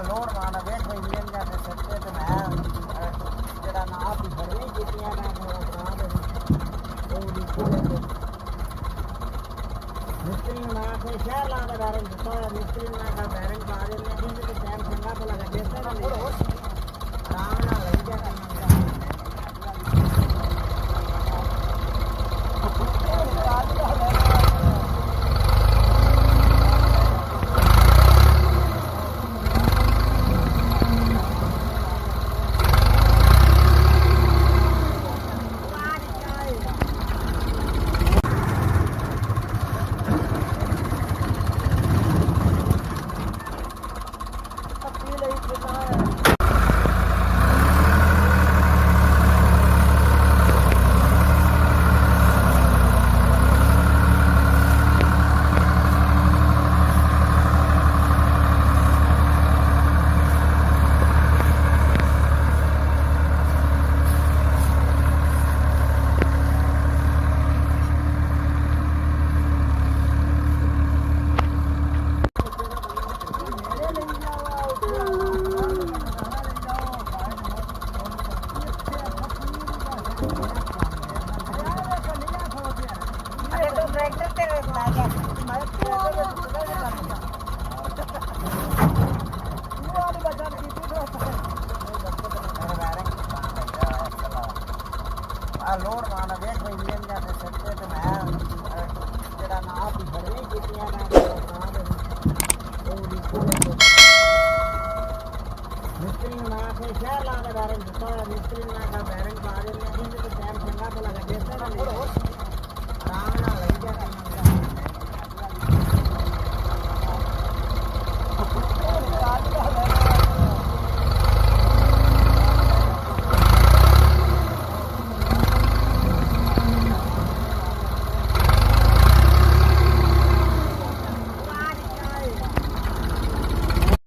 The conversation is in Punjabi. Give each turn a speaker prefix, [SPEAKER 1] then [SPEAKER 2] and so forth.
[SPEAKER 1] ਲੋੜ ਮਾਨਾ ਵੇਖ ਬਈ ਮਿਲ ਜਾਂਦੇ ਸੱਤੇ ਤੇ ਮੈਂ ਜਿਹੜਾ ਨਾ ਆਪ ਹੀ ਫੜਨੀ ਕੀਤੀਆਂ ਨਾ ਬਣਾ ਦੇ ਉਹ ਦੀ ਕੋਲੇ ਮਿਸਤਰੀ ਨਾ ਕੇ ਸ਼ਹਿਰ ਲਾ ਦਾ ਬੈਰਿੰਗ ਦਿੱਤਾ ਮਿਸਤਰੀ ਨਾ ਦਾ ਬੈਰਿੰਗ ਪਾ ਦੇ ਨੇ ਜਿੰਦੇ ਤੇ ਟਾਈਮ ਚੰਗਾ ਭਲਾ ਲੱਗੇ ਤੇ ਆਰਾਮ ਨਾਲ ਲਈ ਜਾ ਲੋੜ ਮਾਨਾ ਵੇਖ ਬਈ ਮਿਲ ਜਾਂਦੇ ਸੱਤੇ ਤੇ ਮੈਂ ਜਿਹੜਾ ਨਾ ਆਪ ਹੀ ਫੜਨੀ ਕੀਤੀਆਂ ਨਾ ਬਣਾ ਦੇ ਉਹ ਦੀ ਕੋਲੇ ਮਿਸਤਰੀ ਨਾ ਕੇ ਸ਼ਹਿਰ ਲਾ ਦਾ ਬੈਰਿੰਗ ਦਿੱਤਾ ਮਿਸਤਰੀ ਨਾ ਦਾ ਬੈਰਿੰਗ ਪਾ ਦੇ ਨੇ ਜਿੰਦੇ ਤੇ ਟਾਈਮ ਚੰਗਾ ਭਲਾ ਲੱਗੇ ਤੇ